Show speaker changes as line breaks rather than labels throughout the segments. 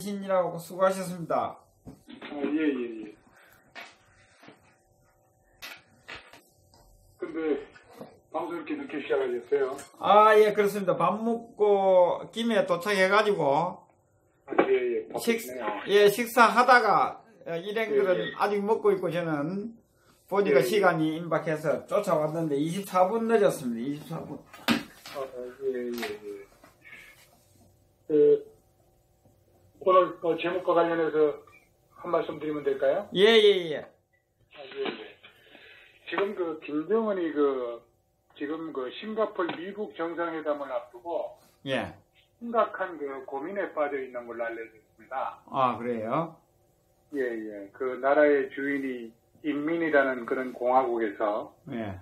신이라고 수고하셨습니다.
예. 근데 방송 이렇게 늦게 시작하셨어요?
예, 그렇습니다. 밥 먹고 김에 도착해가지고
예.
식사하다가 일행들은
예.
아직 먹고 있고 저는 보니까
예.
시간이 임박해서 쫓아왔는데 24분 늦었습니다. 24분.
예. 오늘 제목과 관련해서 한 말씀 드리면 될까요?
예.
지금 김정은이 지금 싱가포르 미국 정상회담을 앞두고
예.
심각한 고민에 빠져 있는 걸로 알려졌습니다.
아, 그래요?
예. 그 나라의 주인이 인민이라는 그런 공화국에서
예.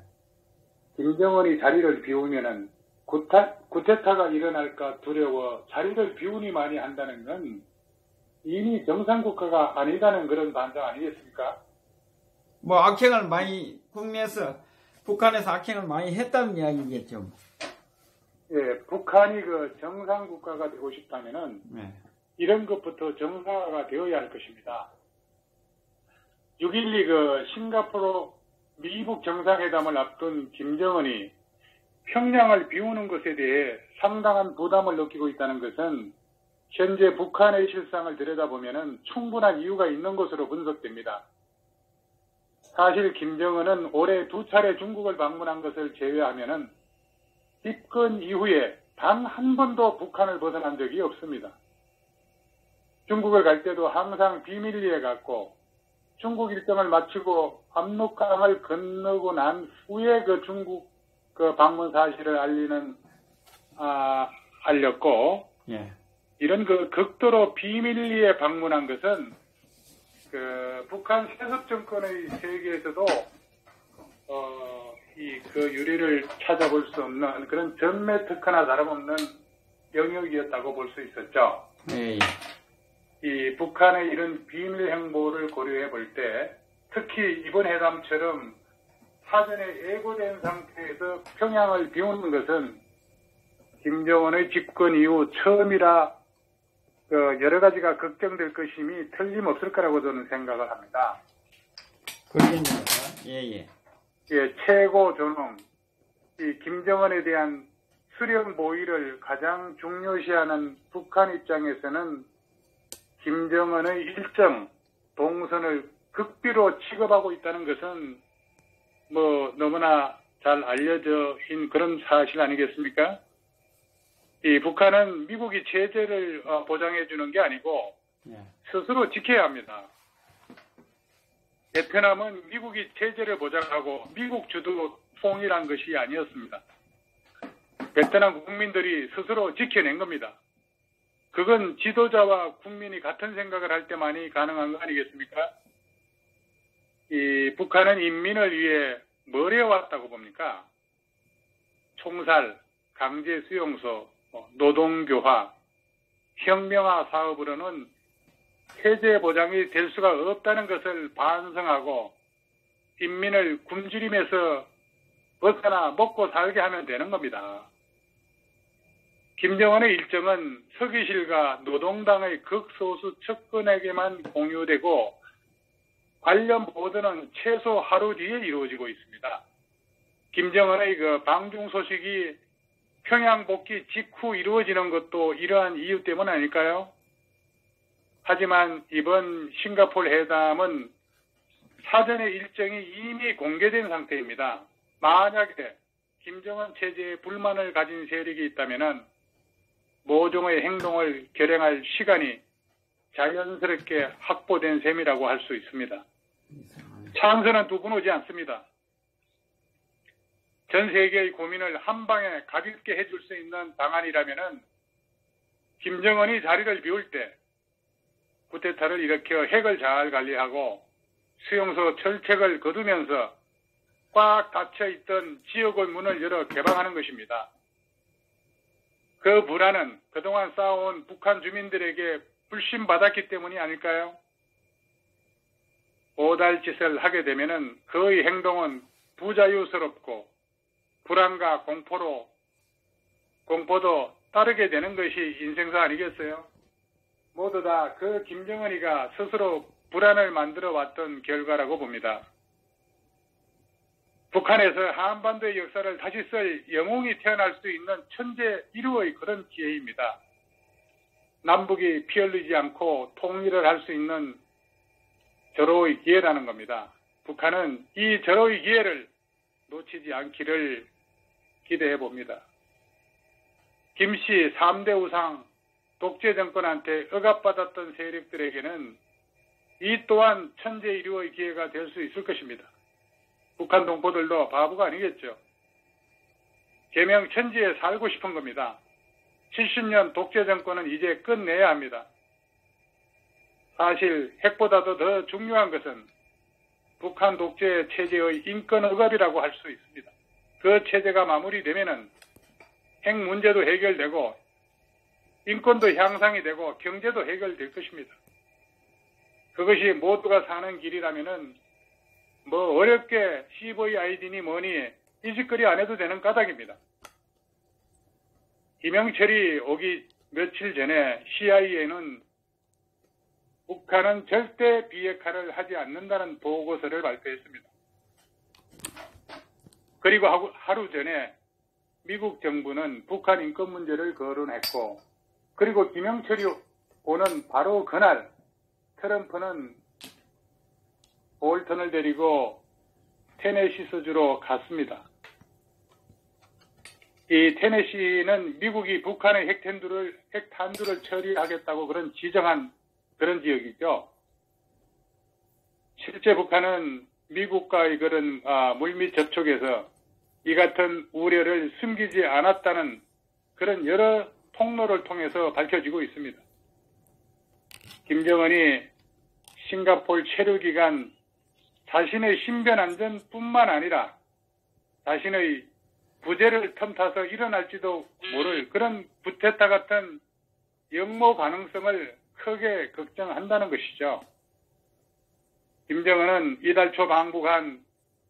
김정은이 자리를 비우면은 쿠데타가 일어날까 두려워 자리를 비우니 많이 한다는 건 이미 정상국가가 아니다는 그런 반장 아니겠습니까?
뭐 악행을 많이 국내에서 북한에서 악행을 많이 했다는 이야기겠죠.
예, 북한이 정상국가가 되고 싶다면은
네.
이런 것부터 정상화가 되어야 할 것입니다. 6.12 싱가포르 미국 정상회담을 앞둔 김정은이 평양을 비우는 것에 대해 상당한 부담을 느끼고 있다는 것은 현재 북한의 실상을 들여다보면 충분한 이유가 있는 것으로 분석됩니다. 사실 김정은은 올해 2차례 중국을 방문한 것을 제외하면 집권 이후에 단 한 번도 북한을 벗어난 적이 없습니다. 중국을 갈 때도 항상 비밀리에 갔고 중국 일정을 마치고 압록강을 건너고 난 후에 중국 방문 사실을 알렸고,
예.
이런 극도로 비밀리에 방문한 것은 북한 세습 정권의 세계에서도 유례를 찾아볼 수 없는 그런 전매 특허나 다름없는 영역이었다고 볼 수 있었죠.
예.
이 북한의 이런 비밀 행보를 고려해 볼 때 특히 이번 회담처럼 사전에 예고된 상태에서 평양을 비우는 것은 김정은의 집권 이후 처음이라 여러 가지가 걱정될 것임이 틀림없을 거라고 저는 생각을 합니다.
그러겠습니까? 예.
예, 최고 존엄, 이 김정은에 대한 수령 보위를 가장 중요시하는 북한 입장에서는 김정은의 일정, 동선을 극비로 취급하고 있다는 것은 너무나 잘 알려져 있는 그런 사실 아니겠습니까? 이 북한은 미국이 제재를 보장해 주는 게 아니고 스스로 지켜야 합니다. 베트남은 미국이 제재를 보장하고 미국 주도 통일한 것이 아니었습니다. 베트남 국민들이 스스로 지켜낸 겁니다. 그건 지도자와 국민이 같은 생각을 할 때만이 가능한 거 아니겠습니까? 이 북한은 인민을 위해 뭘 해왔다고 봅니까? 총살, 강제 수용소, 노동교화, 혁명화 사업으로는 세제 보장이 될 수가 없다는 것을 반성하고 인민을 굶주림에서 벗어나 먹고 살게 하면 되는 겁니다. 김정은의 일정은 서기실과 노동당의 극소수 측근에게만 공유되고 관련 보도는 최소 하루 뒤에 이루어지고 있습니다. 김정은의 방중 소식이 평양 복귀 직후 이루어지는 것도 이러한 이유 때문 아닐까요? 하지만 이번 싱가포르 회담은 사전의 일정이 이미 공개된 상태입니다. 만약에 김정은 체제에 불만을 가진 세력이 있다면 모종의 행동을 결행할 시간이 자연스럽게 확보된 셈이라고 할 수 있습니다. 찬스는 두 번 오지 않습니다. 전 세계의 고민을 한 방에 가볍게 해줄 수 있는 방안이라면 김정은이 자리를 비울 때 쿠데타를 일으켜 핵을 잘 관리하고 수용소 철책을 거두면서 꽉 닫혀있던 지역의 문을 열어 개방하는 것입니다. 그 불안은 그동안 쌓아온 북한 주민들에게 불신받았기 때문이 아닐까요? 오달짓을 하게 되면은 그의 행동은 부자유스럽고 불안과 공포도 따르게 되는 것이 인생사 아니겠어요? 모두 다 그 김정은이가 스스로 불안을 만들어 왔던 결과라고 봅니다. 북한에서 한반도의 역사를 다시 쓸 영웅이 태어날 수 있는 천재 1호의 그런 기회입니다. 남북이 피 흘리지 않고 통일을 할 수 있는 절호의 기회라는 겁니다. 북한은 이 절호의 기회를 놓치지 않기를 기대해 봅니다. 김씨 3대 우상 독재 정권한테 억압받았던 세력들에게는 이 또한 천재 1호의 기회가 될 수 있을 것입니다. 북한 동포들도 바보가 아니겠죠. 계명천지에 살고 싶은 겁니다. 70년 독재 정권은 이제 끝내야 합니다. 사실 핵보다도 더 중요한 것은 북한 독재 체제의 인권 억압이라고 할 수 있습니다. 그 체제가 마무리되면은 핵 문제도 해결되고 인권도 향상이 되고 경제도 해결될 것입니다. 그것이 모두가 사는 길이라면은 뭐 어렵게 CVID니 뭐니 이 짓거리 안 해도 되는 까닭입니다. 김영철이 오기 며칠 전에 CIA는 북한은 절대 비핵화를 하지 않는다는 보고서를 발표했습니다. 그리고 하루 전에 미국 정부는 북한 인권 문제를 거론했고, 그리고 김영철이 오는 바로 그날 트럼프는 볼턴을 데리고 테네시스주로 갔습니다. 이 테네시는 미국이 북한의 핵탄두를 처리하겠다고 그런 지정한 그런 지역이죠. 실제 북한은 미국과의 그런 물밑 접촉에서 이 같은 우려를 숨기지 않았다는 그런 여러 통로를 통해서 밝혀지고 있습니다. 김정은이 싱가포르 체류 기간 자신의 신변 안전뿐만 아니라 자신의 부재를 틈타서 일어날지도 모를 그런 구테타 같은 역모 가능성을 크게 걱정한다는 것이죠. 김정은은 이달 초 방북한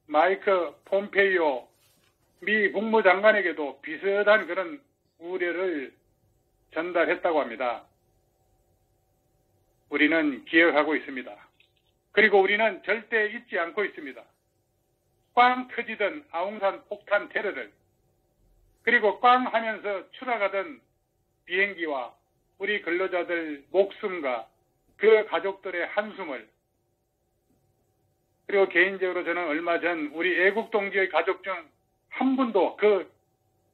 마이크 폼페이오 미 국무장관에게도 비슷한 그런 우려를 전달했다고 합니다. 우리는 기억하고 있습니다. 그리고 우리는 절대 잊지 않고 있습니다. 꽝 터지던 아웅산 폭탄 테러를, 그리고 꽝 하면서 추락하던 비행기와 우리 근로자들 목숨과 그 가족들의 한숨을, 그리고 개인적으로 저는 얼마 전 우리 애국 동지의 가족 중 한 분도 그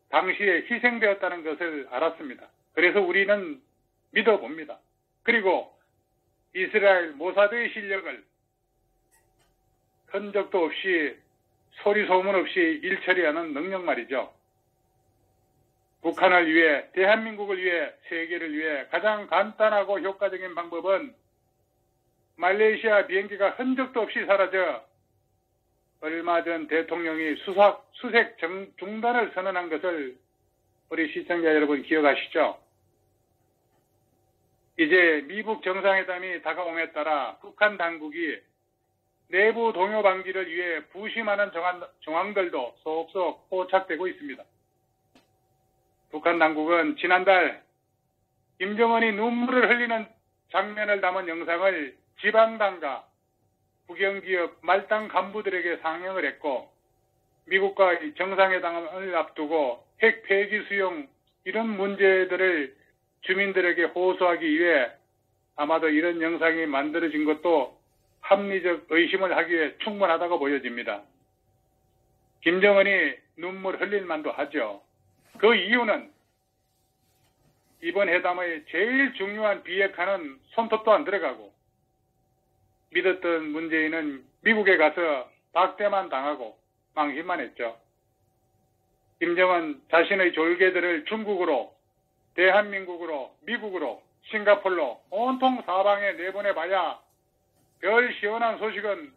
당시에 희생되었다는 것을 알았습니다. 그래서 우리는 믿어봅니다. 그리고 이스라엘 모사드의 실력을 흔적도 없이 소리 소문 없이 일처리하는 능력 말이죠. 북한을 위해, 대한민국을 위해, 세계를 위해 가장 간단하고 효과적인 방법은 말레이시아 비행기가 흔적도 없이 사라져 얼마 전 대통령이 수색 중단을 선언한 것을 우리 시청자 여러분 기억하시죠? 이제 미북 정상회담이 다가옴에 따라 북한 당국이 내부 동요 방지를 위해 부심하는 정황들도 속속 포착되고 있습니다. 북한 당국은 지난달 김정은이 눈물을 흘리는 장면을 담은 영상을 지방당과 국영기업 말단 간부들에게 상영을 했고, 미국과의 정상회담을 앞두고 핵 폐기 수용 이런 문제들을 주민들에게 호소하기 위해 아마도 이런 영상이 만들어진 것도 합리적 의심을 하기에 충분하다고 보여집니다. 김정은이 눈물 흘릴 만도 하죠. 그 이유는 이번 회담의 제일 중요한 비핵화는 손톱도 안 들어가고, 믿었던 문재인은 미국에 가서 박대만 당하고 망신만 했죠. 김정은 자신의 졸개들을 중국으로, 대한민국으로, 미국으로, 싱가폴로 온통 사방에 내보내봐야 별 시원한 소식은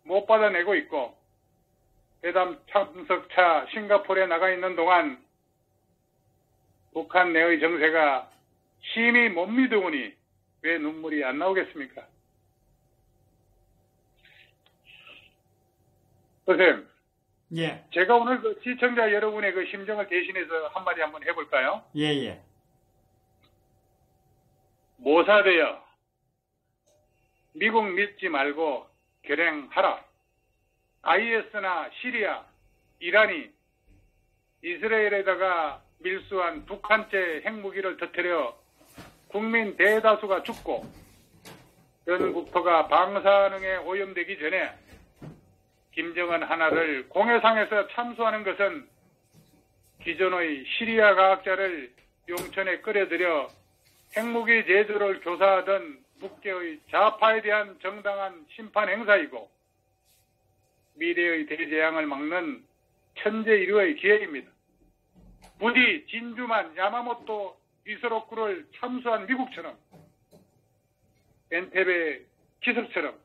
못 받아내고 있고, 회담 참석차 싱가포르에 나가 있는 동안 북한 내의 정세가 심히 못 믿으니 왜 눈물이 안 나오겠습니까? 선생님,
예.
제가 오늘 그 시청자 여러분의 그 심정을 대신해서 한마디 한번 해볼까요?
예.
모사되어 미국 믿지 말고 결행하라. IS나 시리아, 이란이 이스라엘에다가 밀수한 북한제 핵무기를 터뜨려 국민 대다수가 죽고 전 국토가 방사능에 오염되기 전에 김정은 하나를 공해상에서 참수하는 것은 기존의 시리아 과학자를 용천에 끌어들여 핵무기 제조를 교사하던 북계의 좌파에 대한 정당한 심판 행사이고 미래의 대재앙을 막는 천재일우의 기회입니다. 부디 진주만 야마모토 위스로쿠를 참수한 미국처럼 엔테베 기습처럼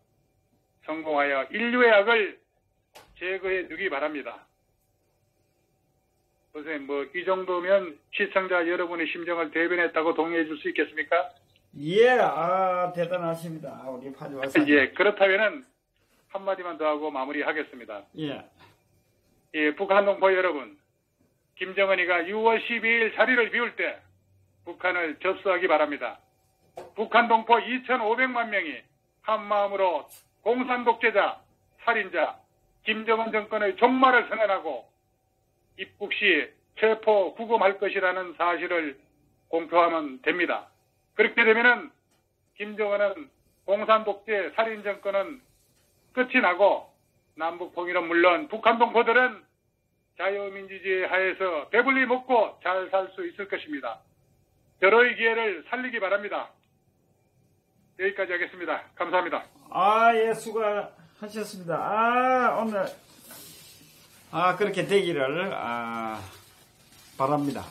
성공하여 인류의 악을 제거해 주기 바랍니다. 선생님, 이 정도면 시청자 여러분의 심정을 대변했다고 동의해 줄 수 있겠습니까?
예, 대단하십니다. 우리 파주와사.
예, 그렇다면은 한마디만 더 하고 마무리하겠습니다.
예.
예, 북한 동포 여러분, 김정은이가 6월 12일 자리를 비울 때 북한을 접수하기 바랍니다. 북한 동포 2,500만 명이 한마음으로 공산 독재자, 살인자, 김정은 정권의 종말을 선언하고 입국 시 체포 구금할 것이라는 사실을 공표하면 됩니다. 그렇게 되면은 김정은은 공산 독재 살인 정권은 끝이 나고 남북 통일은 물론 북한 동포들은 자유민주주의 하에서 배불리 먹고 잘 살 수 있을 것입니다. 여러의 기회를 살리기 바랍니다. 여기까지 하겠습니다. 감사합니다.
예, 수고하셨습니다. 오늘, 그렇게 되기를, 바랍니다.